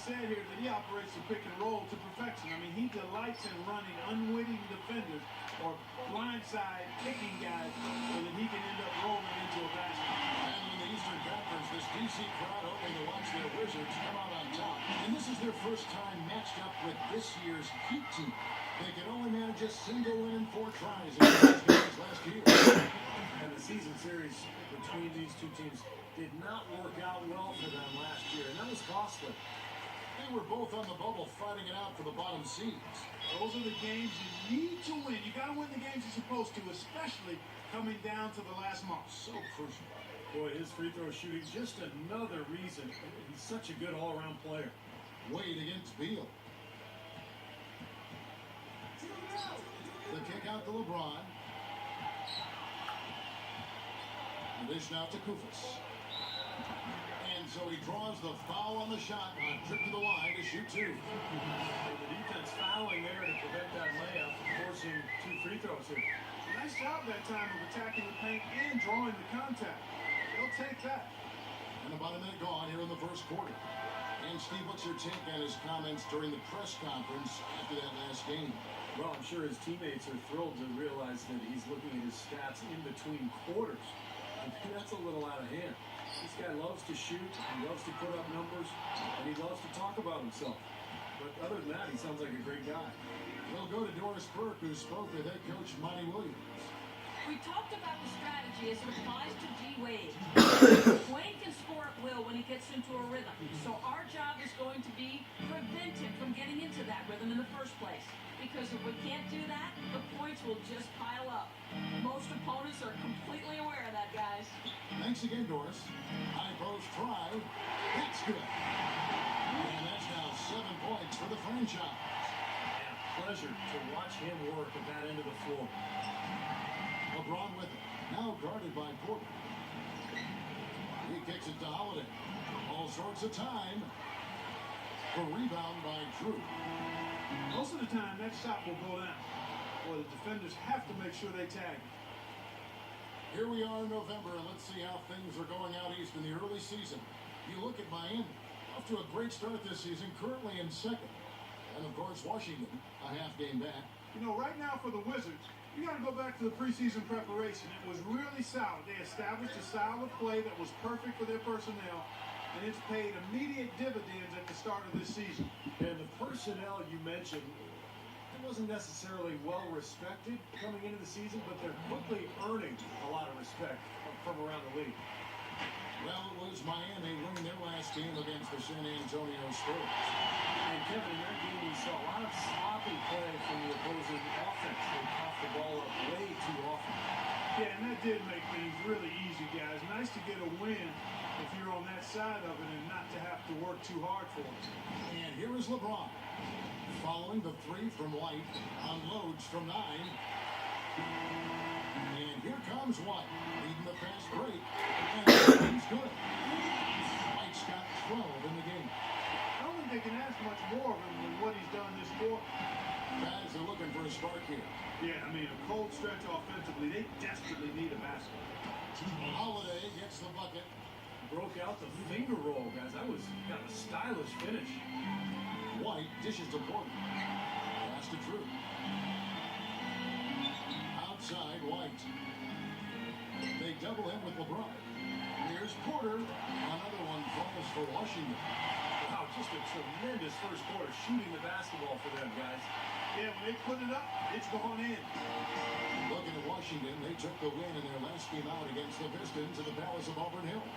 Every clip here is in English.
said here that he operates the pick and roll to perfection. I mean, he delights in running unwitting defenders or blindside kicking guys so that he can end up rolling into a basket. And in the Eastern Conference, this DC crowd hoping to watch their Wizards come out on top. And this is their first time matched up with this year's Heat team. They could only manage a single win in 4 tries in these games last year. And the season series between these two teams did not work out well for them last year, and that was costly. They were both on the bubble fighting it out for the bottom seeds. Those are the games you need to win. You got to win the games you're supposed to, especially coming down to the last month. So crucial. Boy, his free throw shooting, just another reason. He's such a good all-around player. Wade against Beal. The kick out to LeBron. The dish now to Kufis. And so he draws the foul on the shot. On trip to the line to shoot 2. The defense fouling there to prevent that layup, forcing 2 free throws here. Nice job that time of attacking the paint and drawing the contact. They'll take that. And about a minute gone here in the first quarter. And Steve, what's your take on his comments during the press conference after that last game? Well, I'm sure his teammates are thrilled to realize that he's looking at his stats in between quarters. That's a little out of hand. This guy loves to shoot, he loves to put up numbers, and he loves to talk about himself. But other than that, he sounds like a great guy. We'll go to Doris Burke, who spoke with head coach Monty Williams. We talked about the strategy as it applies to D. Wade. Wade can score at will when he gets into a rhythm. So our job is going to be prevent him from getting into that rhythm in the first place. Because if we can't do that, the points will just pile up. Most opponents are completely aware of that, guys. Thanks again, Doris. High post try. That's good. And that's now 7 points for the franchise. Yeah, pleasure to watch him work at that end of the floor. LeBron with it. Now guarded by Porter. He kicks it to Holiday. All sorts of time. The rebound by Drew. Most of the time, that shot will go down. Or the defenders have to make sure they tag. Here we are in November, and let's see how things are going out east in the early season. You look at Miami, off to a great start this season, currently in second. And, of course, Washington, a half game back. You know, right now for the Wizards, you got to go back to the preseason preparation. It was really solid. They established a style of play that was perfect for their personnel, and it's paid immediate dividends at the start of this season. And the personnel you mentioned, it wasn't necessarily well respected coming into the season, but they're quickly earning a lot of respect from around the league. Well, it was Miami winning their last game against the San Antonio Spurs. And Kevin, in that game, we saw a lot of sloppy play from the opposing offense. They coughed the ball up way too often. Yeah, and that did make things really easy, guys. Nice to get a win if you're on that side of it and not to have to work too hard for it. And here is LeBron. Following the 3 from White, unloads from 9. And here comes White, leading the fast break. And he's good. White's got 12 in the game. I don't think they can ask much more of him than what he's done this quarter. Guys are looking for a spark here. Yeah, I mean, a cold stretch offensively. They desperately need a basket. Holiday gets the bucket. Broke out the finger roll, guys. That was kind of a stylish finish. White dishes to Porter. Pass to Drew. Outside, White. They double him with LeBron. Here's Porter. Another one falls for Washington. Wow, just a tremendous first quarter shooting the basketball for them, guys. Yeah, when they put it up, it's going in. Looking at Washington, they took the win in their last game out against the Pistons at the Palace of Auburn Hills.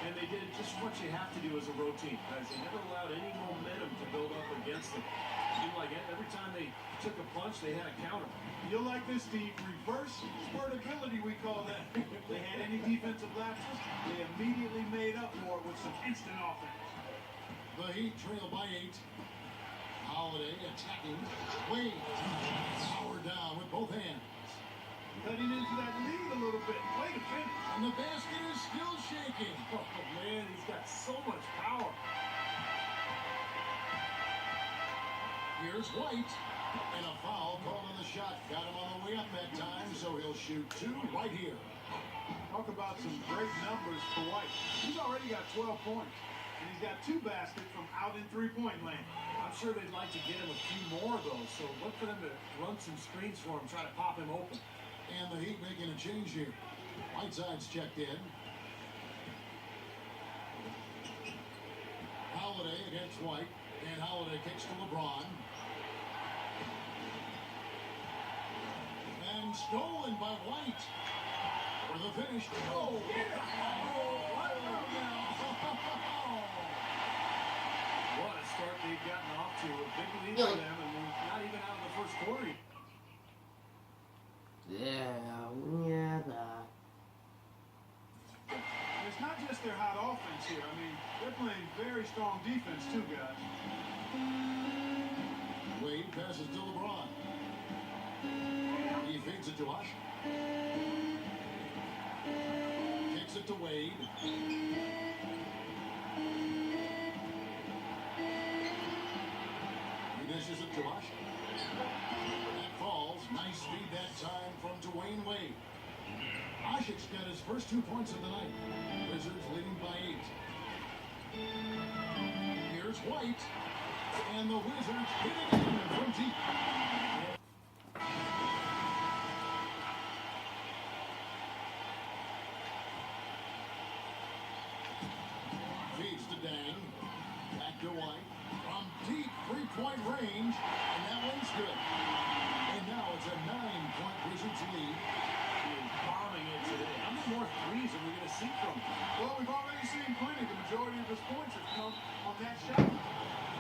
And they did just what you have to do as a road team, guys. They never allowed any momentum to build up against them. It seemed like every time they took a punch, they had a counter. You'll like this, Steve. Reverse spurtability, we call that. If they had any defensive lapses, they immediately made up for it with some instant offense. The Heat trail by 8. Holiday attacking. Wade. Power down with both hands. Cutting into that lead a little bit. Way to finish. And the basket is still shaking. Oh, man, he's got so much power. Here's White. And a foul called on the shot. Got him on the way up that time, so he'll shoot 2 right here. Talk about some great numbers for White. He's already got 12 points. And and he's got 2 baskets from out in three-point land. I'm sure they'd like to get him a few more of those, so look for them to run some screens for him, try to pop him open. And the Heat making a change here. Whiteside's checked in. Holiday against White, and Holiday kicks to LeBron. And stolen by White. For the finish. Oh, What a start they've gotten off to. A big lead for them, and we're not even out of the first quarter. Yeah, nah. It's not just their hot offense here. I mean, they're playing very strong defense too, guys. Wade passes to LeBron. He feeds it to Hush. Kicks it to Wade. He dishes it to Hush. That falls. Nice feed that time from Dwayne Wade. Ashik's got his first 2 points of the night. Wizards leading by 8. Here's White. And the Wizards hit it in from deep. Feeds to Dang. Back to White. From deep 3-point range. And that one's good. And now it's a 9-point Wizards lead. Bombing it today. How many more threes are we going to see from him? Well, we've already seen plenty. The majority of his points have come on that shot.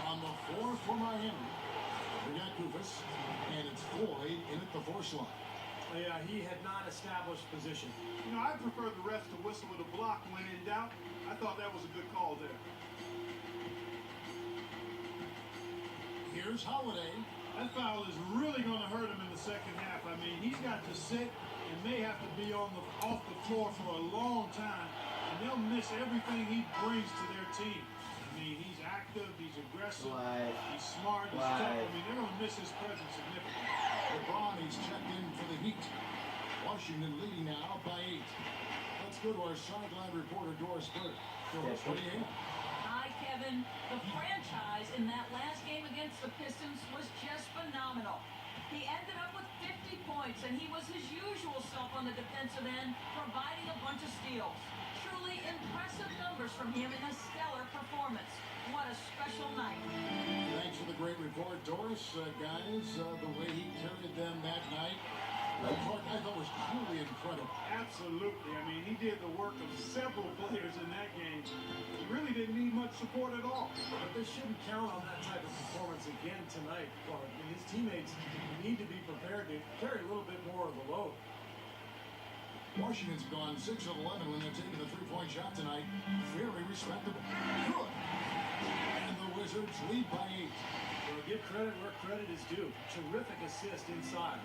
On the floor for Miami. We got Kufis. And it's Floyd in at the 4 slot. Yeah, he had not established position. You know, I prefer the refs to whistle with a block when in doubt. I thought that was a good call there. Here's Holiday. That foul is really going to hurt him in the second half. I mean, he's got to sit and may have to be off the floor for a long time, and they'll miss everything he brings to their team. I mean, he's active, he's aggressive, he's smart, he's tough. I mean, they're going to miss his presence significantly. LeBron, he's checked in for the Heat. Washington leading now by 8. Let's go to our sideline reporter, Doris Burke. Doris, what do you have? Hi, Kevin. The franchise in that last game against the Pistons was just phenomenal. He ended up with 50 points, and he was his usual self on the defensive end, providing a bunch of steals. Truly impressive numbers from him in a stellar performance. What a special night. Thanks for the great report, Doris. Guys, the way he carried them that night, I thought was truly incredible. Absolutely. I mean, he did the work of several players in that game. He really didn't need much support at all. But they shouldn't count on that type of performance again tonight. His teammates need to be prepared to carry a little bit more of the load. Washington's gone 6 of 11 when they're taking the 3-point shot tonight. Very respectable. Good. And the Wizards lead by 8. Well, give credit where credit is due. Terrific assist inside.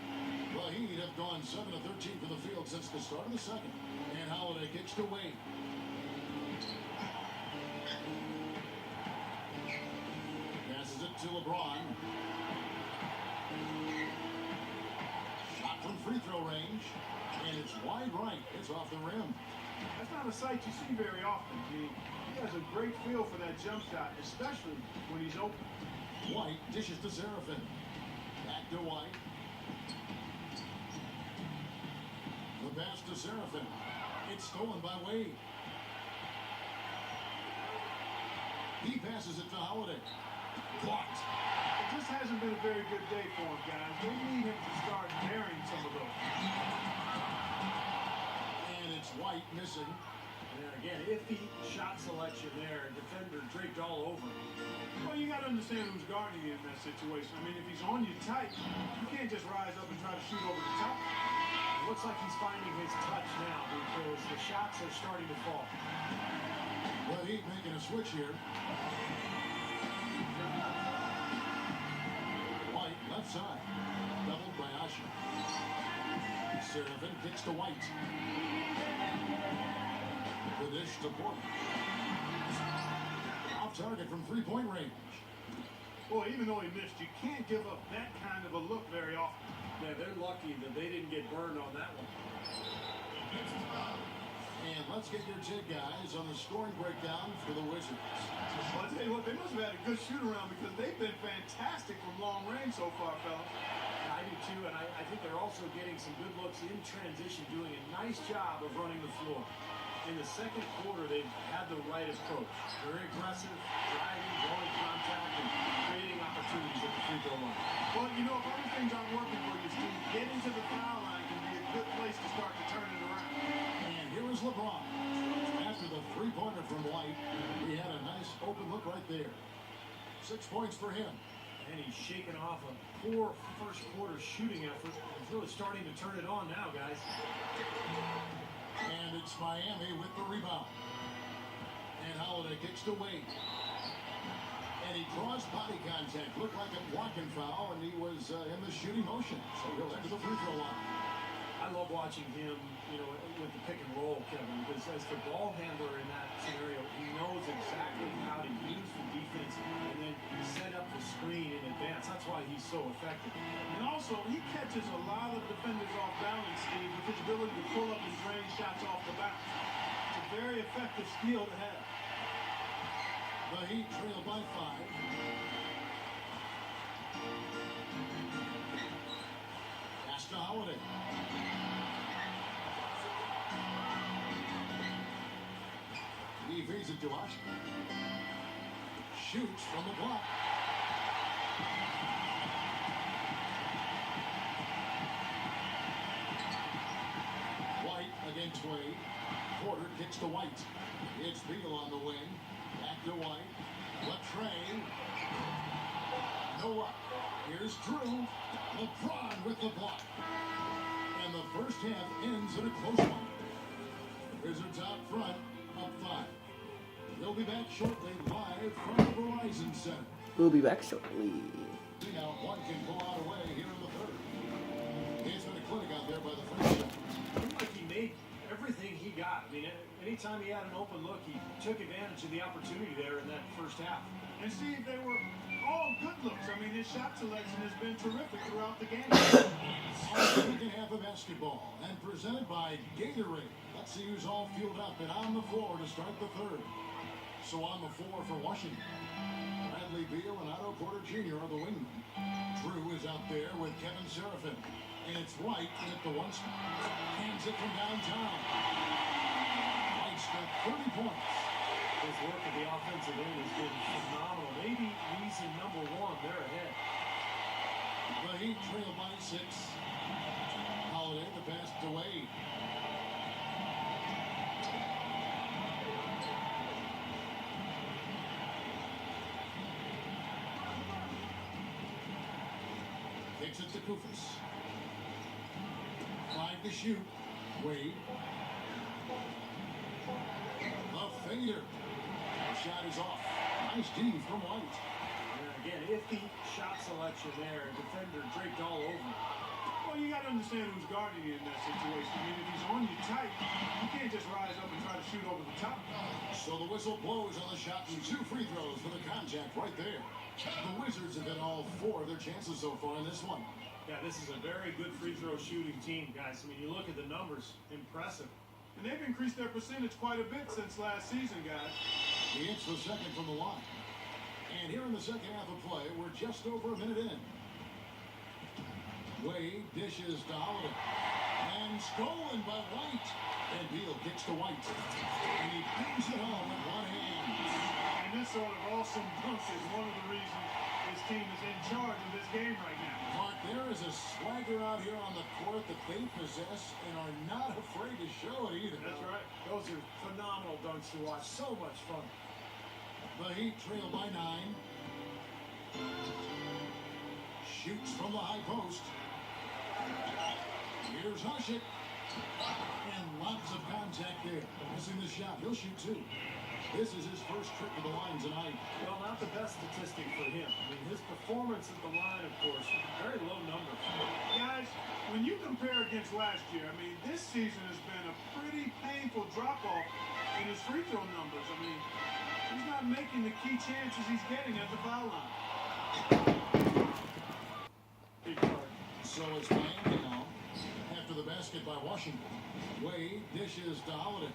The Heat have gone 7 of 13 from the field since the start of the second. And Holiday kicks to Wade. Passes it to LeBron. Shot from free throw range. And it's wide right. It's off the rim. That's not a sight you see very often, Gene. He has a great feel for that jump shot, especially when he's open. White dishes to Seraphin. Back to White. The pass to Seraphin. It's stolen by Wade. He passes it to Holiday. Blocked. It just hasn't been a very good day for him, guys. They need him to start carrying some of those. And it's White missing. And again, iffy shot selection there. Defender draped all over. Well, you got to understand who's guarding you in that situation. I mean, if he's on you tight, you can't just rise up and try to shoot over the top. It looks like he's finding his touch now because the shots are starting to fall. Well, Heat making a switch here. White, left side. Doubled by Asher. Seraphin kicks to White. The dish to Porter. Off target from 3-point range. Well, even though he missed, you can't give up that kind of a look very often. Yeah, they're lucky that they didn't get burned on that one. And let's get your take, guys, on the scoring breakdown for the Wizards. Well, I'll tell you what, they must have had a good shoot-around because they've been fantastic from long range so far, fellas. I do too, and I think they're also getting some good looks in transition, doing a nice job of running the floor. In the second quarter, they've had the right approach. Very aggressive, driving, blowing contact, and creating opportunities at the free throw line. Well, you know, if other things aren't working for you, Steve, getting to the foul line can be a good place to start to turn it around. And here is LeBron. After the three-pointer from White, he had a nice open look right there. 6 points for him. And he's shaking off a poor first quarter shooting effort. He's really starting to turn it on now, guys. And it's Miami with the rebound. And Holiday kicks to Wade. And he draws body contact. Looked like a blocking foul, and he was in the shooting motion. So he'll head to the free throw line. I love watching him, you know, with the pick and roll, Kevin, because as the ball handler in that scenario, he knows exactly how to use the defense and then set up the screen in advance. That's why he's so effective. And also, he catches a lot of defenders off balance, Steve, with his ability to pull up and drain shots off the bounce. It's a very effective skill to have. The Heat trail by 5. Pass to Holiday. He feeds it to us. Shoots from the block. White against Wade. Porter kicks to White. It's Beal on the wing. Back to White. Latrey. No luck. Here's Drew. LeBron with the block. And the first half ends in a close one. Wizards out front, up 5. They'll be back shortly, live from the Verizon Center. We'll be back shortly. Now one can pull out away here in the third. It's been a clinic out there by the first shot. Seemed like he made everything he got. I mean, anytime he had an open look, he took advantage of the opportunity there in that first half. And Steve, they were all good looks. I mean, his shot selection has been terrific throughout the game. Second half of basketball and presented by Gatorade. Let's see who's all fueled up and on the floor to start the third. So on the floor for Washington, Bradley Beal and Otto Porter Jr. are the wingmen. Drew is out there with Kevin Seraphin. And it's White in at the one spot. Hands it from downtown. White's got 30 points. His work at the offensive end has been phenomenal. Maybe reason number one, they're ahead. The Heat trail by 6. Holiday the pass to Wade. Takes it to Kufis. 5 to shoot. Wade. The fader. The shot is off. Nice D from White. And again, iffy shot selection there. Defender draped all over him. Well, you got to understand who's guarding you in that situation. I mean, if he's on you tight, you can't just rise up and try to shoot over the top. So the whistle blows on the shot and 2 free throws for the contact right there. The Wizards have hit all 4 of their chances so far in this one. Yeah, this is a very good free throw shooting team, guys. I mean, you look at the numbers, impressive. And they've increased their percentage quite a bit since last season, guys. He hits the second from the line. And here in the second half of play, we're just over a minute in. Wade dishes to Holiday. And stolen by White. And Beal kicks to White. And he brings it home with one hand. And this sort of awesome dunk is one of the reasons this team is in charge of this game right now. Mark, there is a swagger out here on the court that they possess and are not afraid to show it either. That's right. Those are phenomenal dunks to watch. So much fun. The Heat trail by 9. Shoots from the high post. Here's Hushik. And lots of contact there. Missing the shot. He'll shoot 2. This is his first trip to the line tonight. Well, not the best statistic for him. I mean, his performance at the line, of course, very low number. Guys, when you compare against last year, I mean, this season has been a pretty painful drop-off in his free throw numbers. I mean, he's not making the key chances he's getting at the foul line. Big card. So it's Miami now. After after the basket by Washington. Wade dishes to Holiday.